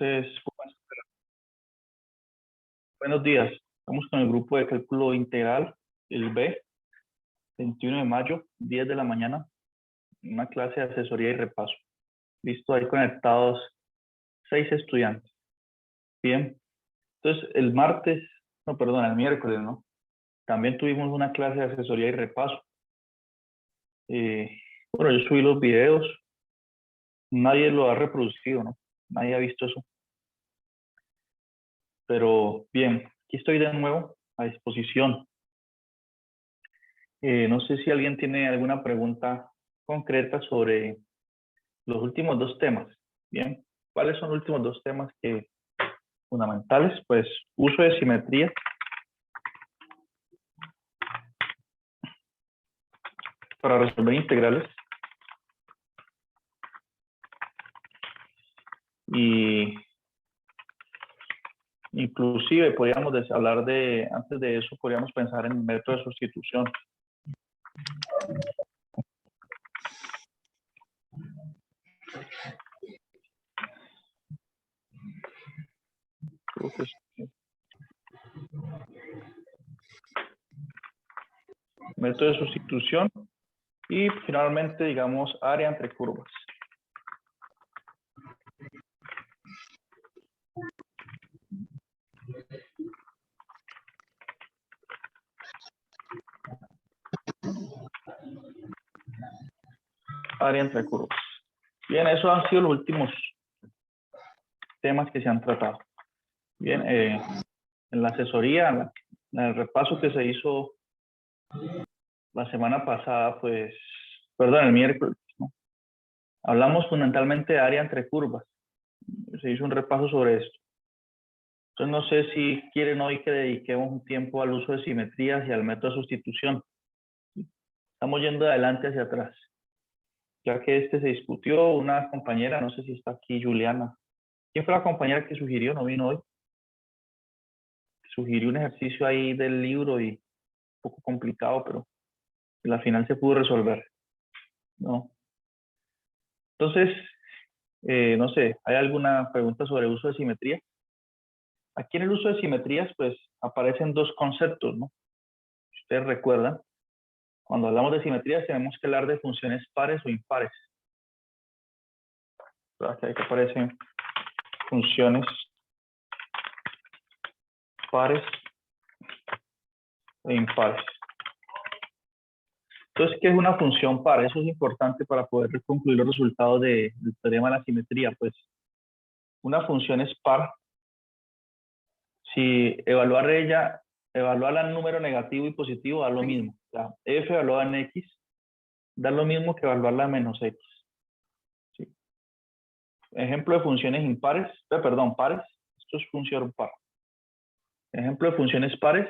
Entonces, buenos días. Estamos con el grupo de cálculo integral, el B, 21 de mayo, 10 de la mañana, una clase de asesoría y repaso. Listo, ahí conectados 6 estudiantes. Bien. Entonces, el miércoles, ¿no? También tuvimos una clase de asesoría y repaso. Bueno, yo subí los videos. Nadie lo ha reproducido, ¿no? Nadie ha visto eso. Pero bien, aquí estoy de nuevo a disposición. No sé si alguien tiene alguna pregunta concreta sobre los últimos dos temas. Bien, ¿cuáles son los últimos dos temas fundamentales? Pues uso de simetría para resolver integrales y inclusive podríamos hablar antes de eso podríamos pensar en método de sustitución. Creo que sí. Método de sustitución y finalmente, digamos, área entre curvas. Área entre curvas. Bien, esos han sido los últimos temas que se han tratado. Bien, en la asesoría, en el repaso que se hizo la semana pasada, pues, perdón, el miércoles, ¿no? Hablamos fundamentalmente de área entre curvas. Se hizo un repaso sobre esto. Entonces, no sé si quieren hoy que dediquemos un tiempo al uso de simetrías y al método de sustitución. Estamos yendo de adelante hacia atrás. Ya que se discutió, una compañera, no sé si está aquí, Juliana. ¿Quién fue la compañera que sugirió? No vino hoy. Sugirió un ejercicio ahí del libro y un poco complicado, pero al final se pudo resolver, ¿no? Entonces, no sé, ¿hay alguna pregunta sobre el uso de simetría? Aquí en el uso de simetrías, pues, aparecen dos conceptos, ¿no? Si ustedes recuerdan, cuando hablamos de simetrías tenemos que hablar de funciones pares o impares. Aquí aparecen funciones pares e impares. Entonces, ¿qué es una función par? Eso es importante para poder concluir los resultados del teorema de la simetría. Pues, una función es par si evaluarla en número negativo y positivo da lo mismo. O sea, f evaluada en x da lo mismo que evaluarla en menos x. ¿Sí? Ejemplo de funciones impares, pares. Esto es función par. Ejemplo de funciones pares,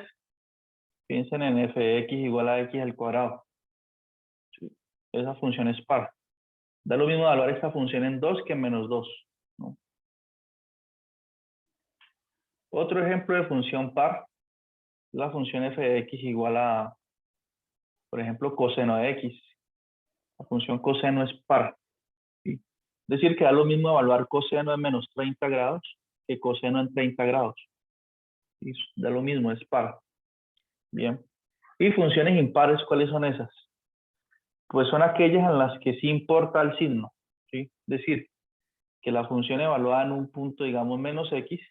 piensen en f de x igual a x al cuadrado. ¿Sí? Esa función es par. Da lo mismo evaluar esta función en 2 que en menos 2. ¿No? Otro ejemplo de función par, la función f de x igual a, por ejemplo, coseno de x. La función coseno es par. ¿Sí? Es decir, que da lo mismo evaluar coseno en menos 30 grados que coseno en 30 grados. ¿Sí? Da lo mismo, es par. Bien. Y funciones impares, ¿cuáles son esas? Pues son aquellas en las que sí importa el signo. ¿Sí? Es decir, que la función evaluada en un punto, digamos, menos x,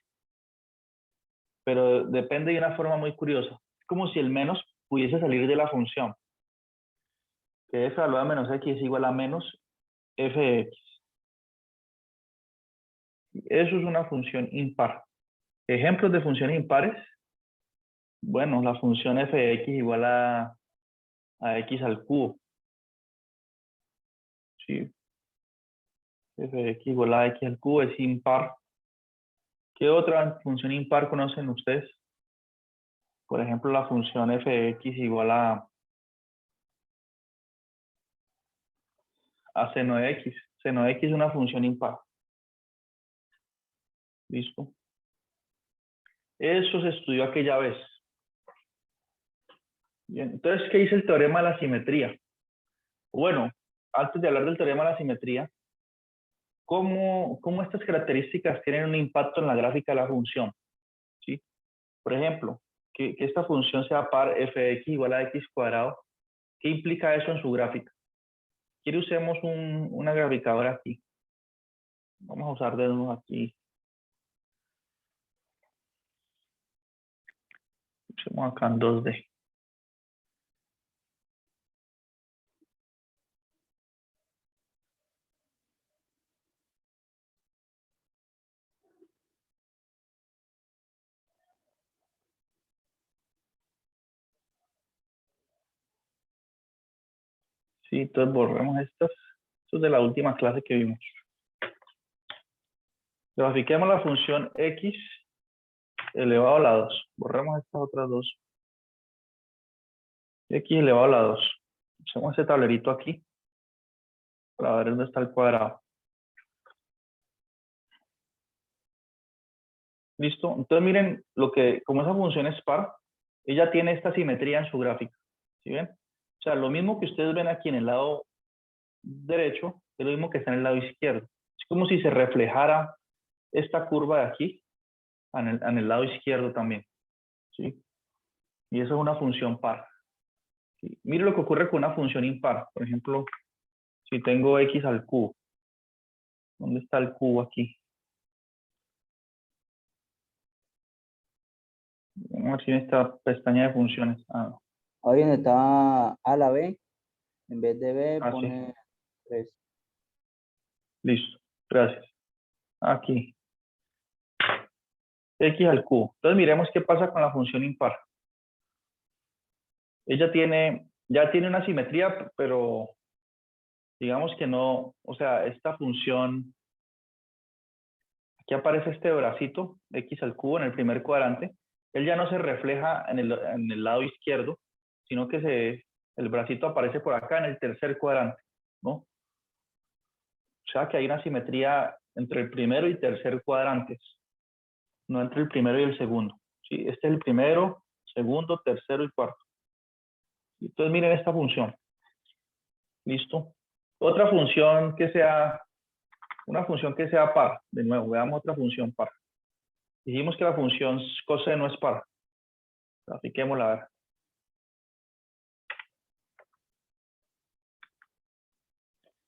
pero depende de una forma muy curiosa. Es como si el menos pudiese salir de la función. Que f evaluada en menos x es igual a menos f de x. Eso es una función impar. Ejemplos de funciones impares. Bueno, la función f de x igual a x al cubo. Sí. F de x igual a x al cubo es impar. ¿Qué otra función impar conocen ustedes? Por ejemplo, la función f de x igual a seno de x. Seno de x es una función impar. ¿Listo? Eso se estudió aquella vez. Bien, entonces, ¿qué dice el teorema de la simetría? Bueno, antes de hablar del teorema de la simetría, cómo estas características tienen un impacto en la gráfica de la función, ¿sí? Por ejemplo, que esta función sea par f de x igual a x cuadrado, ¿qué implica eso en su gráfica? Quiero usemos una graficadora aquí. Vamos a usar de nuevo aquí. Usemos acá en 2D. Sí, entonces borremos estas. Esto es de la última clase que vimos. Grafiquemos la función x elevado a la 2. Borremos estas otras dos. X elevado a la 2. Usemos ese tablerito aquí para ver dónde está el cuadrado. ¿Listo? Entonces miren, como esa función es par, ella tiene esta simetría en su gráfica. ¿Sí ven? O sea, lo mismo que ustedes ven aquí en el lado derecho, es lo mismo que está en el lado izquierdo. Es como si se reflejara esta curva de aquí en el lado izquierdo también. ¿Sí? Y eso es una función par. ¿Sí? Mire lo que ocurre con una función impar. Por ejemplo, si tengo x al cubo. ¿Dónde está el cubo aquí? Vamos a ver si en esta pestaña de funciones. Ahí donde está A la B, en vez de B Sí. pone 3. Listo. Gracias. Aquí. X al cubo. Entonces miremos qué pasa con la función impar. Ella ya tiene una simetría, pero digamos que no, o sea, esta función, aquí aparece este bracito, x al cubo en el primer cuadrante, él ya no se refleja en el lado izquierdo, sino que el bracito aparece por acá en el tercer cuadrante, ¿no? O sea que hay una simetría entre el primero y tercer cuadrantes, no entre el primero y el segundo. ¿Sí? Este es el primero, segundo, tercero y cuarto. Entonces miren esta función. ¿Listo? Otra función que sea, una función que sea par. De nuevo, veamos otra función par. Dijimos que la función coseno es par. Grafiquémosla a ver.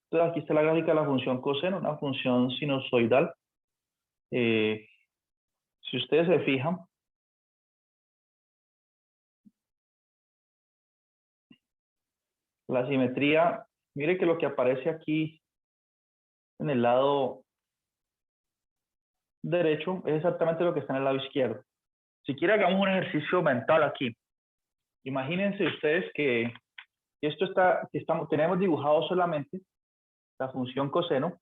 Entonces aquí está la gráfica de la función coseno, una función sinusoidal. Si ustedes se fijan, la simetría, mire que lo que aparece aquí en el lado derecho es exactamente lo que está en el lado izquierdo. Si quiere hagamos un ejercicio mental aquí. Imagínense ustedes que tenemos dibujado solamente la función coseno.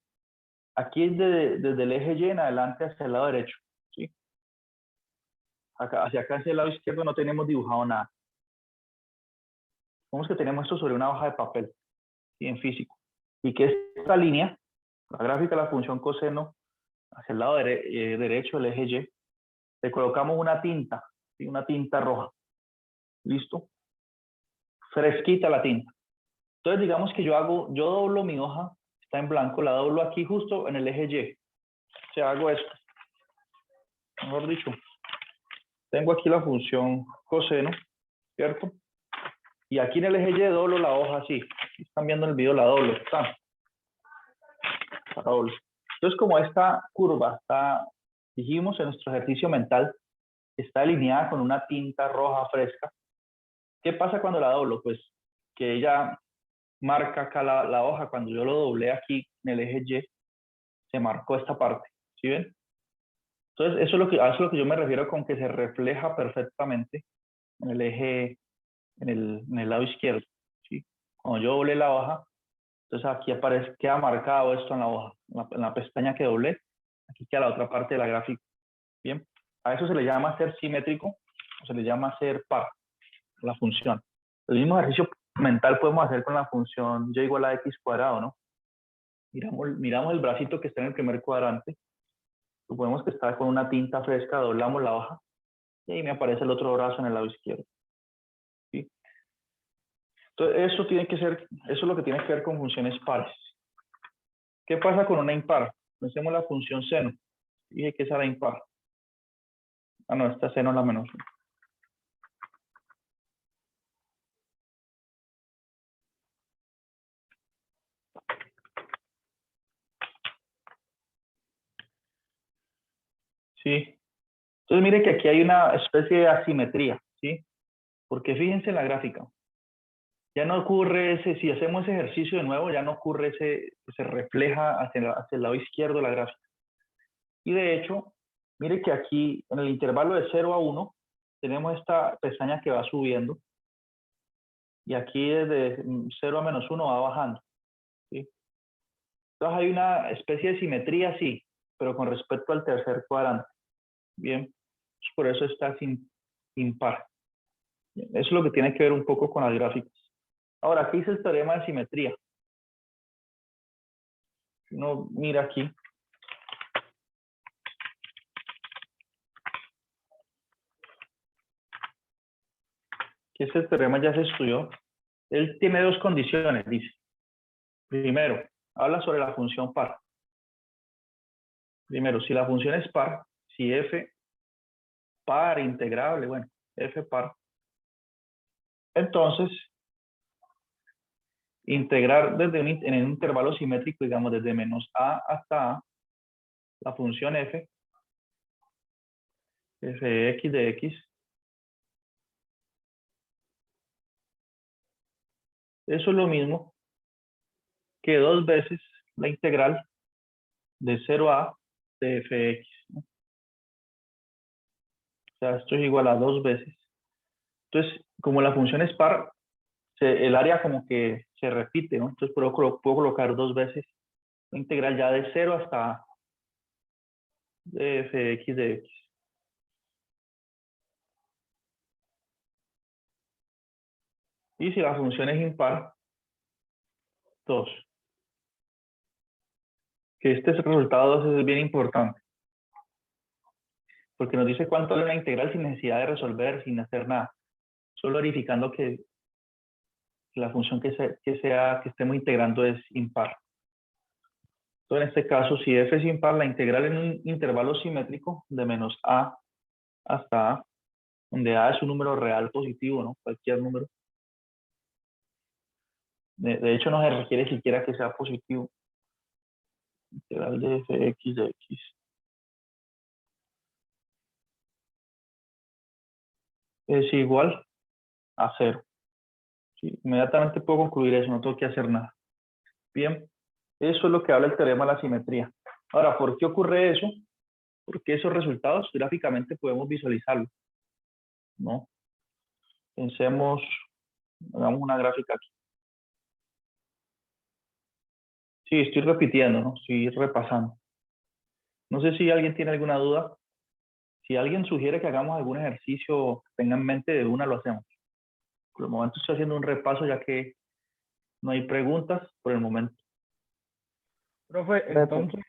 Aquí es desde el eje Y en adelante hacia el lado derecho. ¿Sí? Hacia acá, hacia el lado izquierdo, no tenemos dibujado nada. Vemos que tenemos esto sobre una hoja de papel, ¿sí? En físico. Y que esta línea, la gráfica de la función coseno, hacia el lado derecho del eje Y, le colocamos una tinta, ¿sí? Una tinta roja. ¿Listo? Fresquita la tinta. Entonces digamos que yo doblo mi hoja, está en blanco, la doblo aquí justo en el eje Y. O sea, hago esto. Mejor dicho, tengo aquí la función coseno, ¿cierto? Y aquí en el eje Y doblo la hoja así. Están viendo en el video, la doblo. La doblo. Entonces, como esta curva dijimos en nuestro ejercicio mental, está alineada con una tinta roja fresca, ¿qué pasa cuando la doblo? Pues que ella marca acá la hoja. Cuando yo lo doblé aquí en el eje Y, se marcó esta parte. ¿Sí ven? Entonces, a eso es lo que yo me refiero con que se refleja perfectamente en el eje, en el lado izquierdo. ¿Sí? Cuando yo doblé la hoja, entonces aquí queda marcado esto en la hoja, en la pestaña que doblé, aquí queda la otra parte de la gráfica. Bien, a eso se le llama ser simétrico, o se le llama ser par, la función. El mismo ejercicio mental podemos hacer con la función y igual a x cuadrado, ¿no? Miramos el bracito que está en el primer cuadrante, suponemos que está con una tinta fresca, doblamos la hoja, y ahí me aparece el otro brazo en el lado izquierdo. ¿Sí? Entonces, eso es lo que tiene que ver con funciones pares. ¿Qué pasa con una impar? Pensemos la función seno. Dije que esa era impar. Ah, no, esta seno es la menos 1. Sí. Entonces mire que aquí hay una especie de asimetría, ¿sí? Porque fíjense en la gráfica. Ya no ocurre ese, si hacemos ese ejercicio de nuevo, ya no ocurre ese, se refleja hacia el lado izquierdo de la gráfica. Y de hecho, mire que aquí en el intervalo de 0 a 1 tenemos esta pestaña que va subiendo. Y aquí desde 0 a menos 1 va bajando, ¿sí? Entonces hay una especie de simetría, sí, pero con respecto al tercer cuadrante. Bien, por eso está impar. Eso es lo que tiene que ver un poco con las gráficas. Ahora, aquí dice el teorema de simetría. Uno mira aquí. Que este teorema ya se estudió. Él tiene dos condiciones, dice. Primero, habla sobre la función par. Primero, si la función es par, si f par integrable, bueno, f par, entonces integrar desde en un intervalo simétrico, digamos, desde menos a hasta a, la función f de x de x, eso es lo mismo que 2 veces la integral de 0 a de f de x, ¿no? O sea, esto es igual a 2 veces. Entonces, como la función es par, el área como que se repite, ¿no? Entonces puedo colocar 2 veces la integral ya de 0 hasta a de f de x de x. Y si la función es impar, 2. Que este resultado 2 es bien importante. Porque nos dice cuánto vale una integral sin necesidad de resolver, sin hacer nada. Solo verificando que la función que estemos integrando es impar. Entonces, en este caso, si f es impar, la integral en un intervalo simétrico de menos a hasta a, donde a es un número real positivo, ¿no? Cualquier número. De hecho, no se requiere siquiera que sea positivo. Integral de f de x de x es igual a 0. ¿Sí? Inmediatamente puedo concluir eso, no tengo que hacer nada. Bien, eso es lo que habla el teorema de la simetría. Ahora, ¿por qué ocurre eso? Porque esos resultados gráficamente podemos visualizarlos, ¿no? Pensemos, hagamos una gráfica aquí. Sí, estoy repitiendo, ¿no? Estoy repasando. No sé si alguien tiene alguna duda. Si alguien sugiere que hagamos algún ejercicio que tenga en mente, de una lo hacemos. Por el momento estoy haciendo un repaso ya que no hay preguntas por el momento. Profe, entonces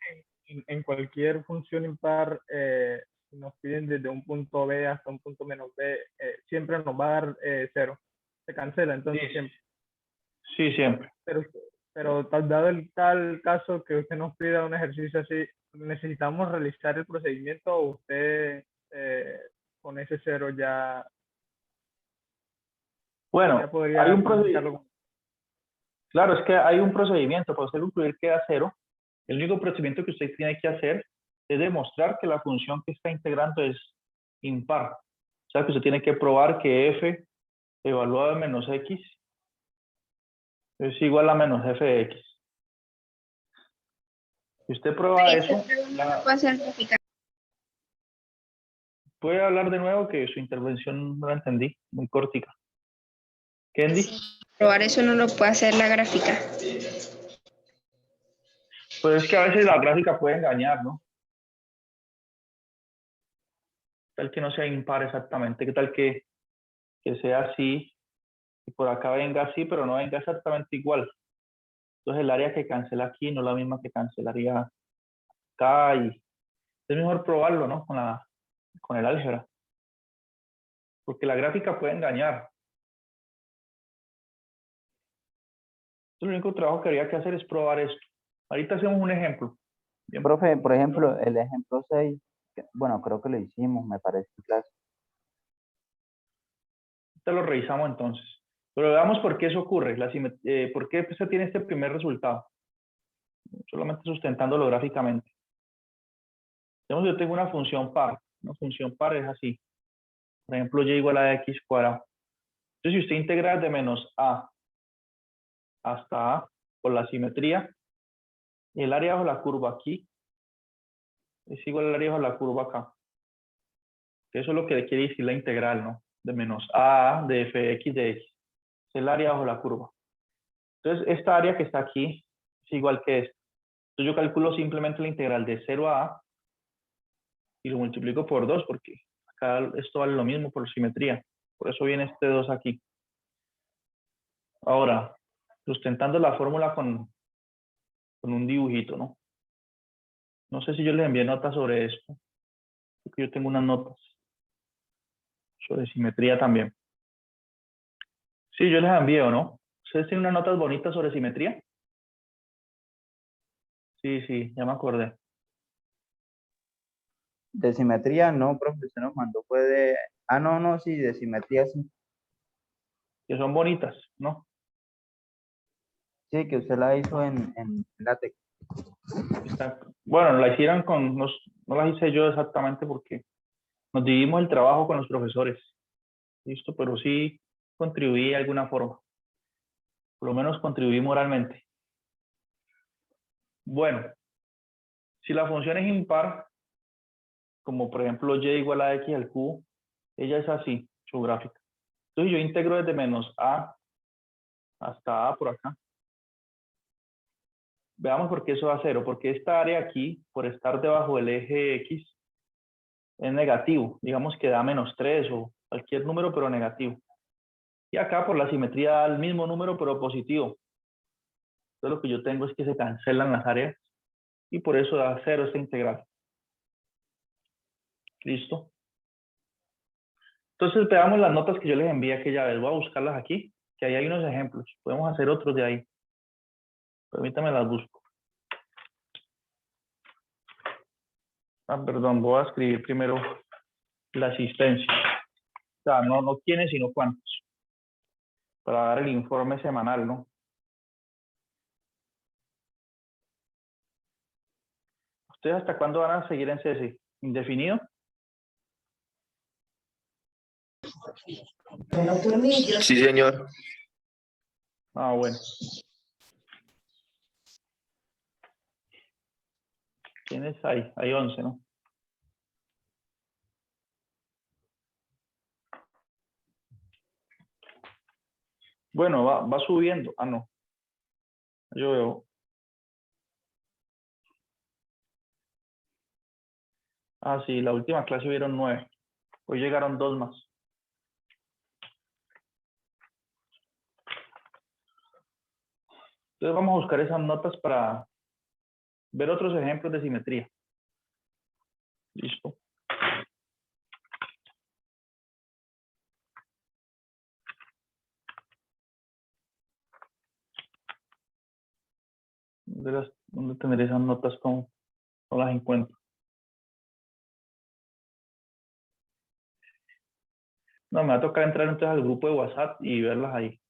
en cualquier función impar, si nos piden desde un punto B hasta un punto menos B, siempre nos va a dar 0. Se cancela entonces Sí, siempre. sí, siempre. Pero dado el tal caso que usted nos pida un ejercicio así, ¿necesitamos realizar el procedimiento o usted con ese 0 ya Bueno, podría hay un practicarlo? procedimiento. Claro, es que hay un procedimiento para usted concluir que da 0. El único procedimiento que usted tiene que hacer es demostrar que la función que está integrando es impar. O sea, que usted tiene que probar que f evaluado en menos x es igual a menos f de x. Si usted prueba eso, ya puede hablar de nuevo, que su intervención no la entendí, muy cortica. Kendi. Sí, probar eso no lo puede hacer la gráfica. Pues es que a veces la gráfica puede engañar, ¿no? Tal que no sea impar exactamente, qué tal que sea así, y por acá venga así, pero no venga exactamente igual. Entonces el área que cancela aquí no es la misma que cancelaría acá, y es mejor probarlo, ¿no? Con el álgebra. Porque la gráfica puede engañar. Entonces, el único trabajo que habría que hacer es probar esto. Ahorita hacemos un ejemplo. Bien, Profe, por ejemplo, el ejemplo 6, bueno, creo que lo hicimos, me parece, en clase. te lo revisamos entonces. Pero veamos por qué eso ocurre, por qué se tiene este primer resultado. Solamente sustentándolo gráficamente. Yo tengo una función par. Una función par es así. Por ejemplo, y igual a x cuadrado. Entonces, si usted integra de menos a hasta a por la simetría, el área bajo la curva aquí es igual al área bajo la curva acá. Eso es lo que quiere decir la integral, ¿no? De menos a de f de x de x. Es el área bajo la curva. Entonces, esta área que está aquí es igual que esta. Entonces, yo calculo simplemente la integral de 0 a y lo multiplico por 2 porque acá esto vale lo mismo por simetría. Por eso viene este 2 aquí. Ahora, sustentando la fórmula con un dibujito, ¿no? No sé si yo les envié notas sobre esto, porque yo tengo unas notas sobre simetría también. Sí, yo les envío, ¿no? ¿Ustedes tienen unas notas bonitas sobre simetría? Sí, sí, ya me acordé. De simetría, no, profe, usted nos mandó, fue de... Ah, no, no, sí, de simetría, sí. Que son bonitas, ¿no? Sí, que usted la hizo en LaTeX. Bueno, la hicieron no las hice yo exactamente porque nos dividimos el trabajo con los profesores. Listo, pero sí contribuí de alguna forma. Por lo menos contribuí moralmente. Bueno, si la función es impar, como por ejemplo y igual a x al cubo, ella es así, su gráfica. Entonces yo integro desde menos a hasta a por acá. Veamos por qué eso da 0. Porque esta área aquí, por estar debajo del eje x, es negativo. Digamos que da menos 3 o cualquier número, pero negativo. Y acá por la simetría da el mismo número, pero positivo. Entonces lo que yo tengo es que se cancelan las áreas y por eso da 0 esta integral. ¿Listo? Entonces veamos las notas que yo les envié aquella vez. Voy a buscarlas aquí, que ahí hay unos ejemplos. Podemos hacer otros de ahí. Permítame las busco. Ah, perdón, voy a escribir primero la asistencia. O sea, no quiénes, sino cuántos. Para dar el informe semanal, ¿no? ¿Ustedes hasta cuándo van a seguir en CSI? ¿Indefinido? Sí, señor. Ah, bueno. ¿Quiénes hay? Hay 11, ¿no? Bueno, va subiendo. Ah, no. Yo veo. Ah, sí, la última clase hubieron 9. Hoy llegaron 2 más. Entonces vamos a buscar esas notas para ver otros ejemplos de simetría. Listo. ¿Dónde tendré esas notas? ¿Cómo no las encuentro? No, me va a tocar entrar entonces al grupo de WhatsApp y verlas ahí.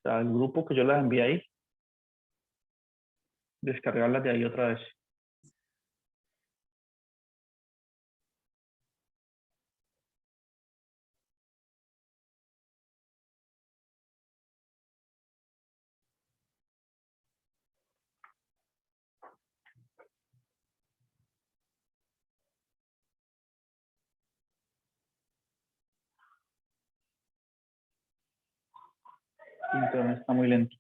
O sea, el grupo que yo las envié ahí, descargarlas de ahí otra vez. Internet está muy lento.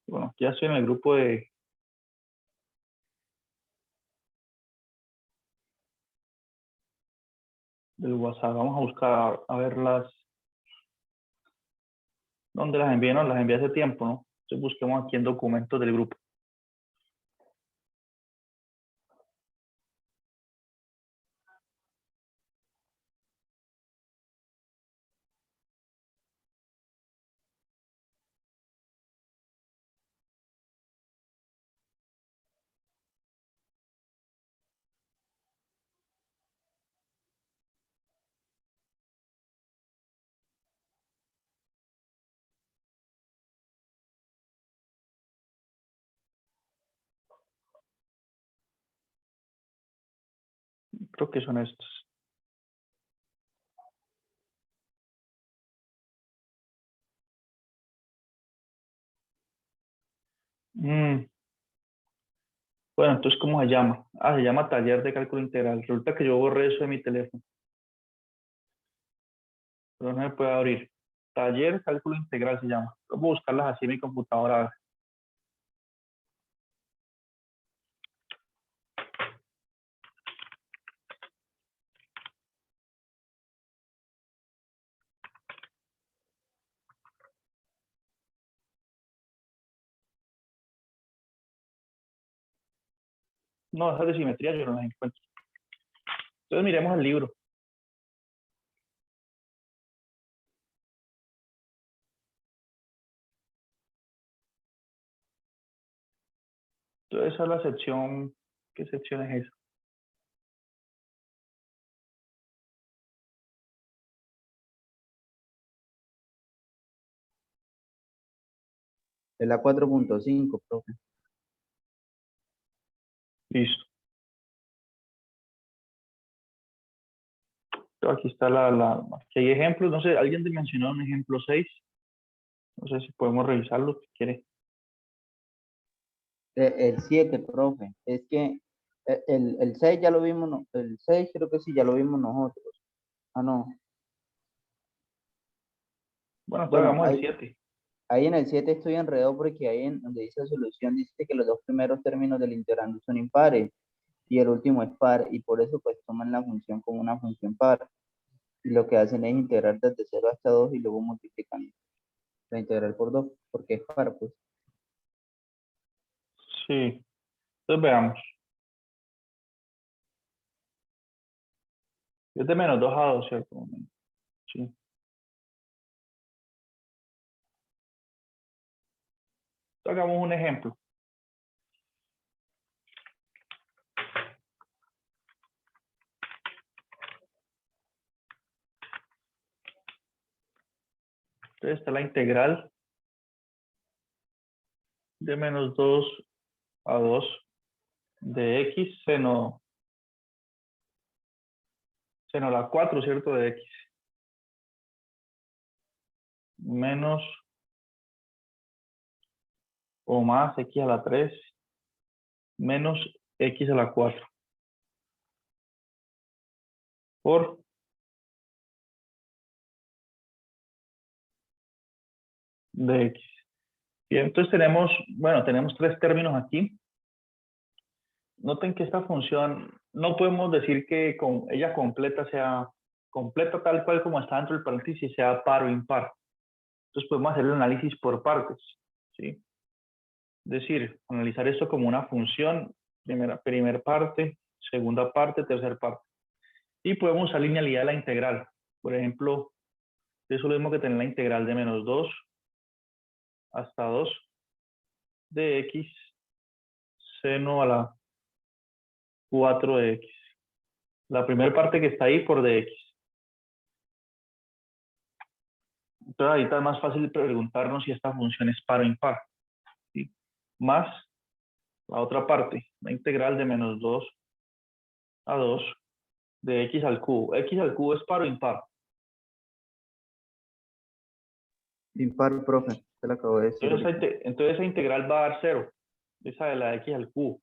Bueno, ya estoy en el grupo del WhatsApp. Vamos a buscar a verlas. ¿Dónde las envié? No, las envié hace tiempo, ¿no? Entonces busquemos aquí en documentos del grupo. Creo que son estos. Bueno, entonces, ¿cómo se llama? Ah, se llama taller de cálculo integral. Resulta que yo borré eso de mi teléfono. Pero no me puede abrir. Taller cálculo integral se llama. Voy a buscarlas así en mi computadora. No, esas de simetría yo no las encuentro. Entonces miremos el libro. Entonces esa es la sección. ¿Qué sección es esa? Es la 4.5, profe. Listo. Aquí está aquí hay ejemplos. No sé, alguien te mencionó un ejemplo 6. No sé si podemos revisarlo si quiere. El 7, profe. Es que el 6 ya lo vimos, el 6 creo que sí, ya lo vimos nosotros. Ah, no. Bueno, entonces Bueno, hagamos el 7. ahí en el 7 estoy enredado porque ahí en donde dice solución dice que los dos primeros términos del integrando son impares y el último es par y por eso pues toman la función como una función par y lo que hacen es integrar desde 0 hasta 2 y luego multiplican la integral por 2 porque es par pues. Sí. Entonces veamos. Es de menos 2 a 2, ¿cierto? Sí. Entonces, hagamos un ejemplo. Entonces está la integral de menos 2 a 2 de x seno la 4, ¿cierto? De x. Menos o más x a la 3 menos x a la 4 por dx. Bien, entonces tenemos, bueno, tenemos tres términos aquí. Noten que esta función no podemos decir que ella completa sea completa tal cual como está dentro del paréntesis, sea par o impar. Entonces podemos hacer el análisis por partes, ¿sí? Es decir, analizar esto como una función, primera parte, segunda parte, tercera parte. Y podemos usar linealidad de la integral. Por ejemplo, eso es lo mismo que tener la integral de menos 2 hasta 2 de x seno a la 4 de x. La primera parte que está ahí por dx. Entonces ahorita es más fácil preguntarnos si esta función es par o impar, ¿sí? Más la otra parte, la integral de menos 2 a 2 de x al cubo. ¿X al cubo es par o impar? Impar, profe, se lo acabo de decir ahorita. Entonces esa integral va a dar 0. Esa de la x al cubo.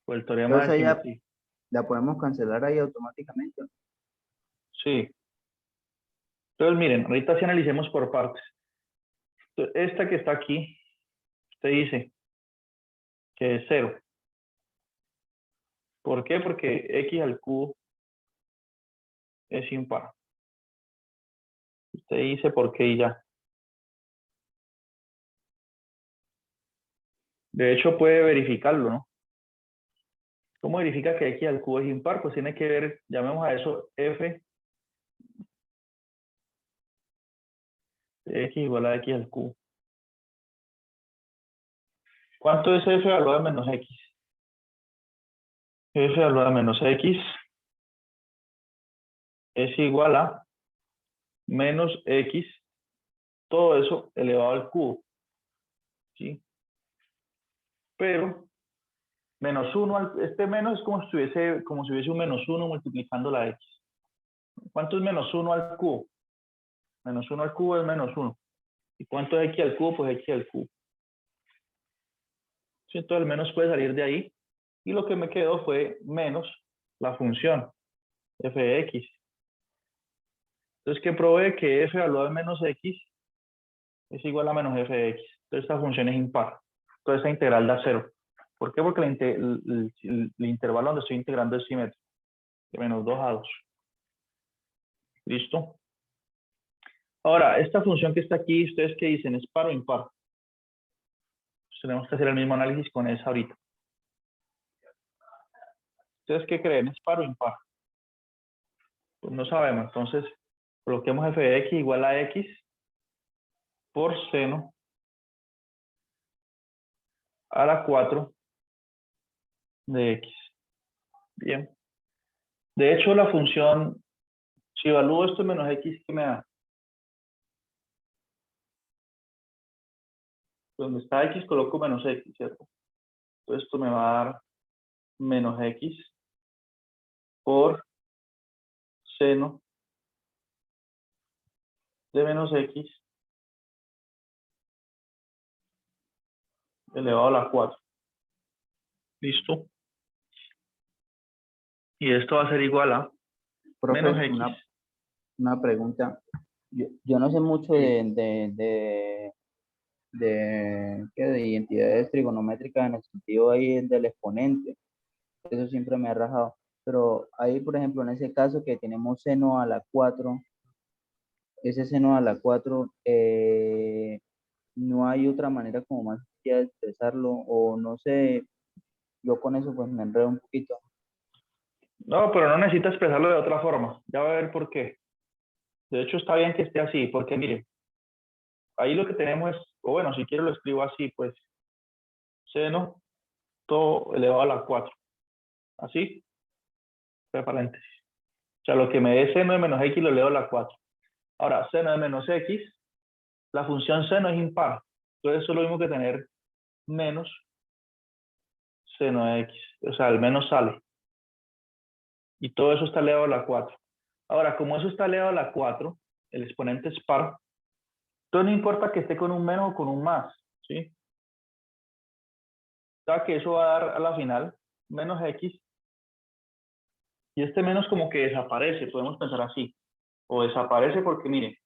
Por el teorema Entonces de ya simetría. la podemos cancelar ahí automáticamente. Sí. Entonces miren, ahorita sí analicemos por partes. Entonces, esta que está aquí, usted dice que es 0. ¿Por qué? Porque x al cubo es impar. Usted dice por qué y ya. De hecho, puede verificarlo, ¿no? ¿Cómo verifica que x al cubo es impar? Pues tiene que ver, llamemos a eso f de x igual a x al cubo. ¿Cuánto es f evaluado menos x? F evaluado menos x es igual a menos x, todo eso elevado al cubo, ¿sí? Pero menos 1, este menos es como si hubiese un menos 1 multiplicando la x. ¿Cuánto es menos 1 al cubo? Menos 1 al cubo es menos 1. ¿Y cuánto es x al cubo? Pues x al cubo. ¿Sí? Entonces el menos puede salir de ahí. Y lo que me quedó fue menos la función f de x. Entonces, ¿qué probé? Que f evaluado en menos x es igual a menos f de x. Entonces, esta función es impar. Entonces, esta integral da 0. ¿Por qué? Porque el intervalo donde estoy integrando es simétrico. De menos 2 a 2. ¿Listo? Ahora, esta función que está aquí, ¿ustedes qué dicen? ¿Es par o impar? Pues tenemos que hacer el mismo análisis con esa ahorita. ¿Ustedes qué creen? ¿Es par o impar? Pues no sabemos. Entonces, coloquemos f de x igual a x por seno a la 4 de x. Bien. De hecho, la función, si evalúo esto en menos x, ¿qué me da? Donde está x, coloco menos x, ¿cierto? Entonces, esto me va a dar menos x por seno de menos x elevado a la 4. ¿Listo? Y esto va a ser igual a Profe, menos x. una pregunta. Yo no sé mucho de identidades trigonométricas en el sentido ahí del exponente. Eso siempre me ha rajado. Pero ahí, por ejemplo, en ese caso que tenemos seno a la 4, ese seno a la 4, no hay otra manera como más sencilla de expresarlo, o no sé, yo con eso pues me enredo un poquito. No, pero no necesita expresarlo de otra forma. Ya va a ver por qué. De hecho, está bien que esté así, porque mire, ahí lo que tenemos es, o bueno, si quiero lo escribo así, pues, seno todo elevado a la 4. Así, entre paréntesis. O sea, lo que me dé seno de menos x lo elevo a la 4. Ahora, seno de menos x, la función seno es impar. Entonces, eso es lo mismo que tener menos seno de x. O sea, el menos sale. Y todo eso está elevado a la 4. Ahora, como eso está elevado a la 4, el exponente es par, entonces no importa que esté con un menos o con un más, ¿sí? O sea, que eso va a dar a la final menos x. Y este menos como que desaparece, podemos pensar así. O desaparece porque, mire,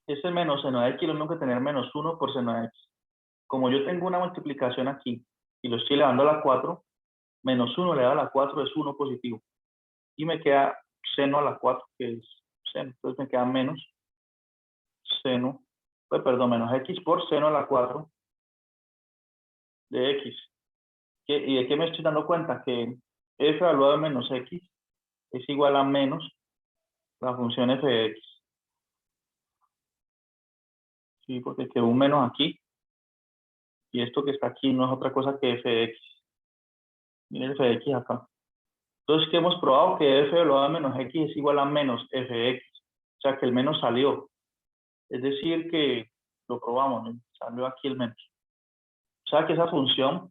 ese menos seno de x lo mismo que tener menos 1 por seno de x. Como yo tengo una multiplicación aquí y lo estoy elevando a la 4, menos 1 elevado a la 4 es 1 positivo. Y me queda seno a la 4, que es seno. Entonces me queda menos seno, perdón, menos x por seno a la 4 de x. ¿Y de qué me estoy dando cuenta? Que f evaluado en menos x es igual a menos la función f de x. Sí, porque quedó un menos aquí. Y esto que está aquí no es otra cosa que f de x. Miren f de x acá. Entonces, ¿qué hemos probado? Que f evaluado en menos x es igual a menos f de x. O sea, que el menos salió. Es decir, que lo probamos, ¿no? Salió aquí el menos. O sea, que esa función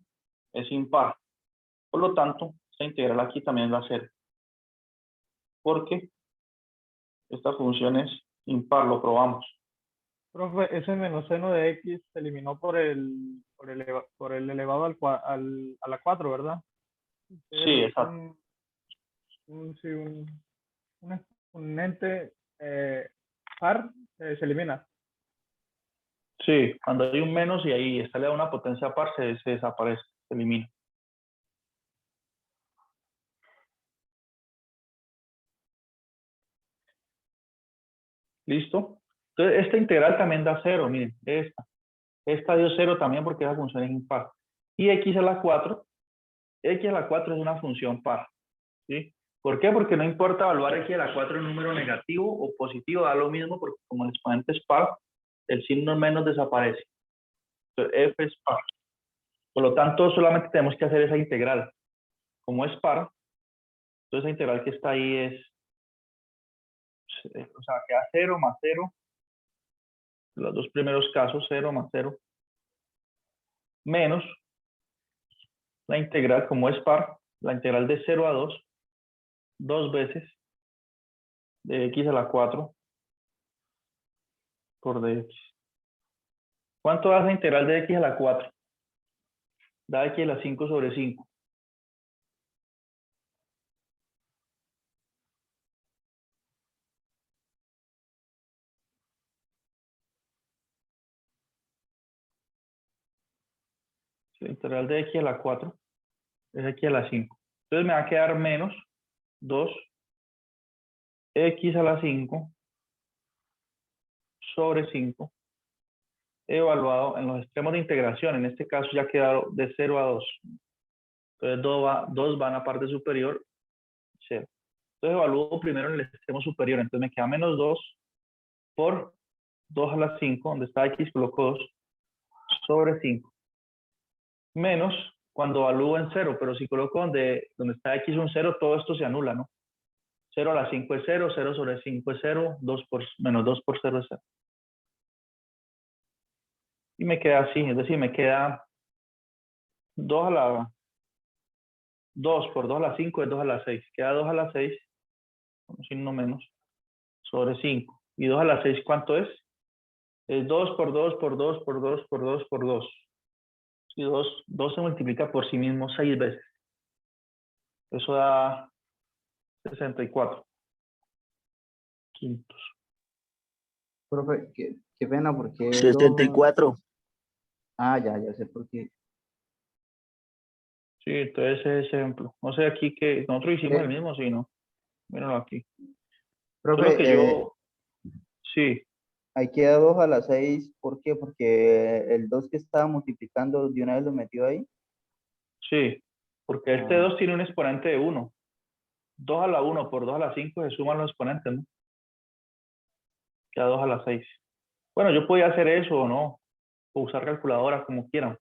es impar. Por lo tanto, esta integral aquí también va a ser. Porque esta función es impar, lo probamos. Profe, ese menos seno de x se eliminó por el elevado a la 4, ¿verdad? Sí, exacto. Un exponente par se elimina. Sí, cuando hay un menos y ahí está elevado a una potencia par, se desaparece, se elimina. ¿Listo? Entonces, esta integral también da 0, miren, esta dio 0 también porque esa función es impar. Y x a la 4. X a la 4 es una función par. ¿Sí? ¿Por qué? Porque no importa evaluar x a la 4 en número negativo o positivo, da lo mismo porque como el exponente es par, el signo menos desaparece. Entonces, f es par. Por lo tanto, solamente tenemos que hacer esa integral. Como es par, entonces esa integral que está ahí es, o sea, queda 0 más 0. Los dos primeros casos, 0 más 0. Menos la integral, como es par, la integral de 0 a 2, dos veces de x a la 4 por dx. ¿Cuánto da esa integral de x a la 4? Da x a la 5 sobre 5. La integral de x a la 4 es x a la 5. Entonces me va a quedar menos 2 x a la 5 sobre 5 evaluado en los extremos de integración. En este caso ya queda de 0 a 2. Entonces 2 va en la parte superior, 0. Entonces evalúo primero en el extremo superior. Entonces me queda menos 2 por 2 a la 5, donde está x, coloco 2 sobre 5. Menos cuando evalúo en 0, pero si coloco donde está x un 0, todo esto se anula, ¿no? 0 a la 5 es 0, 0 sobre 5 es 0, menos 2 por 0 es 0. Y me queda así, es decir, me queda 2 a la 2 por 2 a la 5 es 2 a la 6. Queda 2 a la 6, un signo menos, sobre 5. ¿Y 2 a la 6 cuánto es? Es 2 por 2 por 2 por 2 por 2 por 2. Y 2 se multiplica por sí mismo 6 veces. Eso da 64 quintos. Profe, qué pena, porque 64. Ah, ya sé por qué. Sí, entonces ese ejemplo. No sé aquí que nosotros hicimos el Eh, mismo, sí, ¿no? Mírenlo aquí. Solo Profe, que yo, sí, ahí queda 2 a la 6. ¿Por qué? Porque el 2 que estaba multiplicando de una vez lo metió ahí. sí. Porque este Ah, 2 tiene un exponente de 1. 2 a la 1 por 2 a la 5 se suman los exponentes, ¿no? Queda 2 a la 6. Bueno, yo podía hacer eso o no. O usar calculadora, como quieran.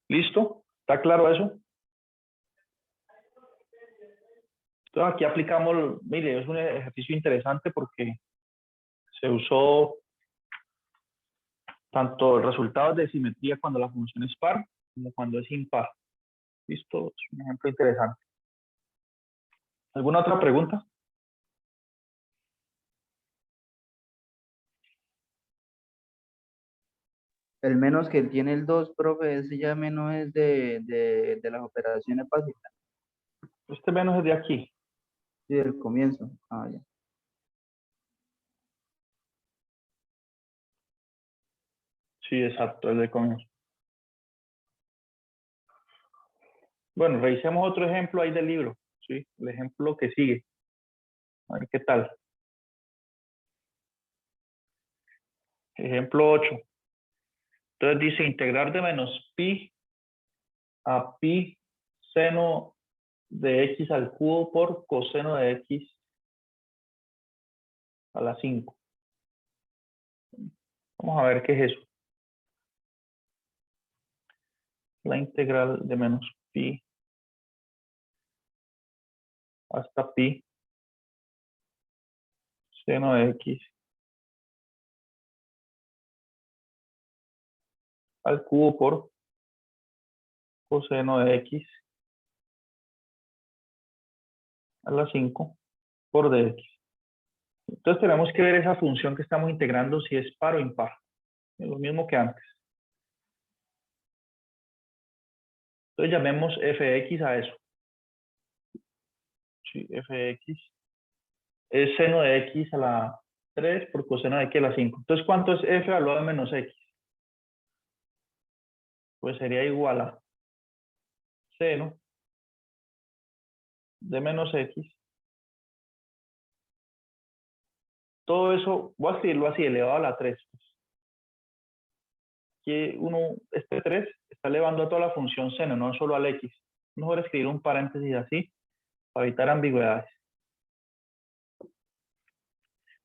¿Listo? ¿Está claro eso? Entonces aquí aplicamos, mire, es un ejercicio interesante porque se usó tanto resultados de simetría cuando la función es par como cuando es impar. ¿Listo? Es un ejemplo interesante. ¿Alguna otra pregunta? el menos que tiene el 2, profe, ese ya menos es de las operaciones básicas, Este menos es de aquí. sí, del comienzo. Ah, ya. Sí, exacto, el de comienzo. Bueno, revisemos otro ejemplo ahí del libro. ¿Sí? El ejemplo que sigue. A ver qué tal. Ejemplo 8. Entonces dice integrar de menos pi a pi seno de x al cubo por coseno de x a la 5. Vamos a ver qué es eso. La integral de menos pi hasta pi seno de x al cubo por coseno de x a la 5 por dx. Entonces tenemos que ver esa función que estamos integrando si es par o impar. Es lo mismo que antes. Entonces llamemos fx a eso. Sí, fx es seno de x a la 3 por coseno de x a la 5. Entonces, ¿cuánto es f evaluado en menos x? Pues sería igual a seno de menos x. Todo eso, voy a escribirlo así, elevado a la 3. aquí este 3 está elevando a toda la función seno, no solo al x. Mejor escribir un paréntesis así para evitar ambigüedades.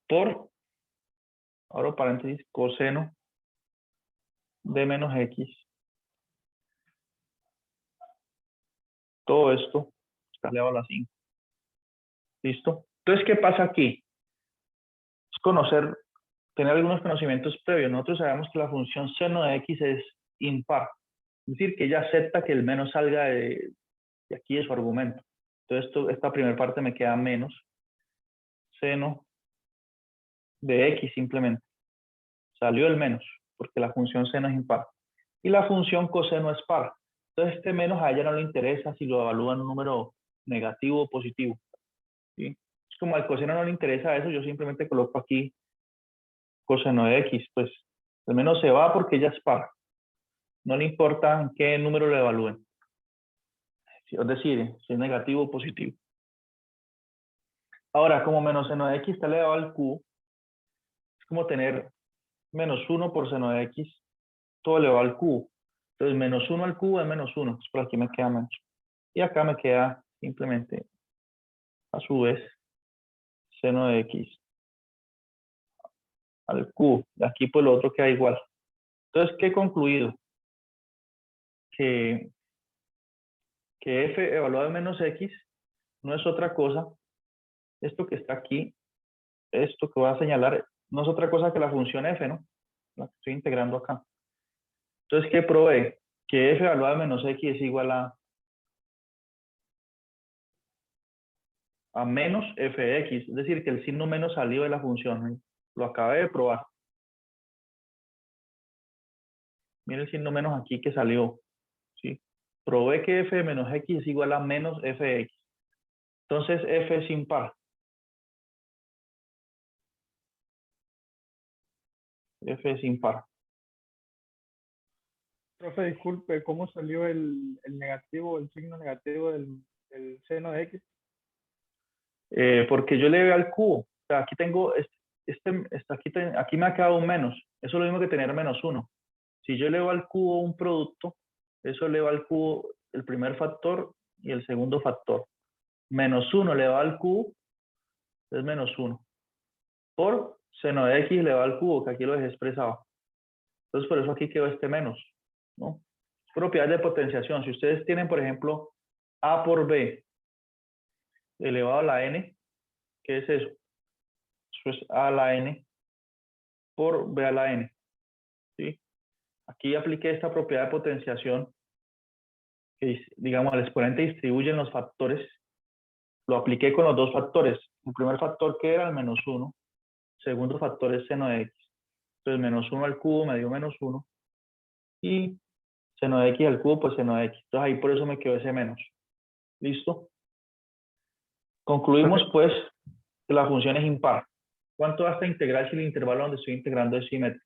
Por, abro paréntesis, coseno de menos x. Todo esto está elevado a la 5. ¿Listo? Entonces, ¿qué pasa aquí? Es tener algunos conocimientos previos. Nosotros sabemos que la función seno de x es impar. Es decir, que ella acepta que el menos salga de aquí de su argumento. Entonces, esta primera parte me queda menos seno de x simplemente. Salió el menos, porque la función seno es impar. Y la función coseno es par. Entonces, este menos a ella no le interesa si lo evalúa en un número negativo o positivo. ¿Sí? Como al coseno no le interesa eso, yo simplemente coloco aquí coseno de x. Pues el menos se va porque ella es par. No le importa en qué número lo evalúen. Es decir, si es negativo o positivo. Ahora, como menos seno de x está elevado al cubo, es como tener menos 1 por seno de x, todo elevado al cubo. Entonces, menos 1 al cubo es menos 1. Entonces, por aquí me queda menos. Y acá me queda simplemente, a su vez, seno de x al cubo. Y aquí, pues, lo otro queda igual. Entonces, ¿qué he concluido? Que f evaluado en menos x no es otra cosa. Esto que está aquí, esto que voy a señalar, no es otra cosa que la función f, ¿no? La que estoy integrando acá. Entonces, ¿qué provee? Que f evaluado en menos x es igual a menos f de x. Es decir, que el signo menos salió de la función, ¿no? Lo acabé de probar. Miren el signo menos aquí que salió. ¿Sí? Probé que f de menos x es igual a menos f de x. Entonces, f es impar. F es impar. Profe, disculpe, ¿cómo salió el negativo, el signo negativo del seno de x? Porque yo elevé al cubo. O sea, aquí tengo, aquí me ha quedado un menos. Eso es lo mismo que tener menos 1. Si yo elevo al cubo un producto, eso eleva al cubo el primer factor y el segundo factor. Menos 1 elevado al cubo es menos 1. Por seno de x elevado al cubo, que aquí lo dejé expresado. Entonces, por eso aquí quedó este menos, ¿no? Propiedad de potenciación. Si ustedes tienen, por ejemplo, a por b elevado a la n, ¿qué es eso? Eso es a a la n por b a la n. ¿Sí? Aquí apliqué esta propiedad de potenciación que, digamos, al exponente distribuyen los factores. Lo apliqué con los dos factores. El primer factor que era el menos 1. Segundo factor es seno de x. Entonces, menos 1 al cubo me dio menos 1. Y seno de x al cubo, pues seno de x. Entonces, ahí por eso me quedó ese menos. ¿Listo? Concluimos, pues, que la función es impar. ¿Cuánto da esta integral si el intervalo donde estoy integrando es simétrico?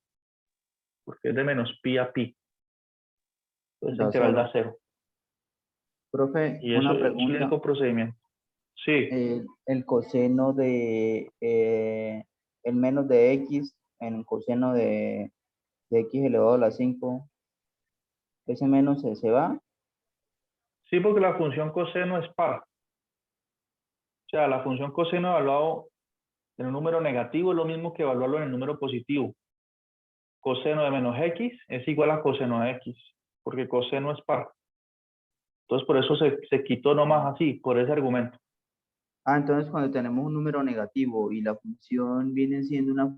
Porque es de menos pi a pi. Entonces, esta integral da 0. Profe, Y eso una es el pregunta. único procedimiento. Sí. El coseno de el menos de x en el coseno de x elevado a la 5, ese menos se va. Sí, porque la función coseno es par. O sea, la función coseno evaluado en un número negativo es lo mismo que evaluarlo en el número positivo. Coseno de menos x es igual a coseno de x, porque coseno es par. Entonces, por eso se quitó nomás así, por ese argumento. Entonces cuando tenemos un número negativo y la función viene siendo una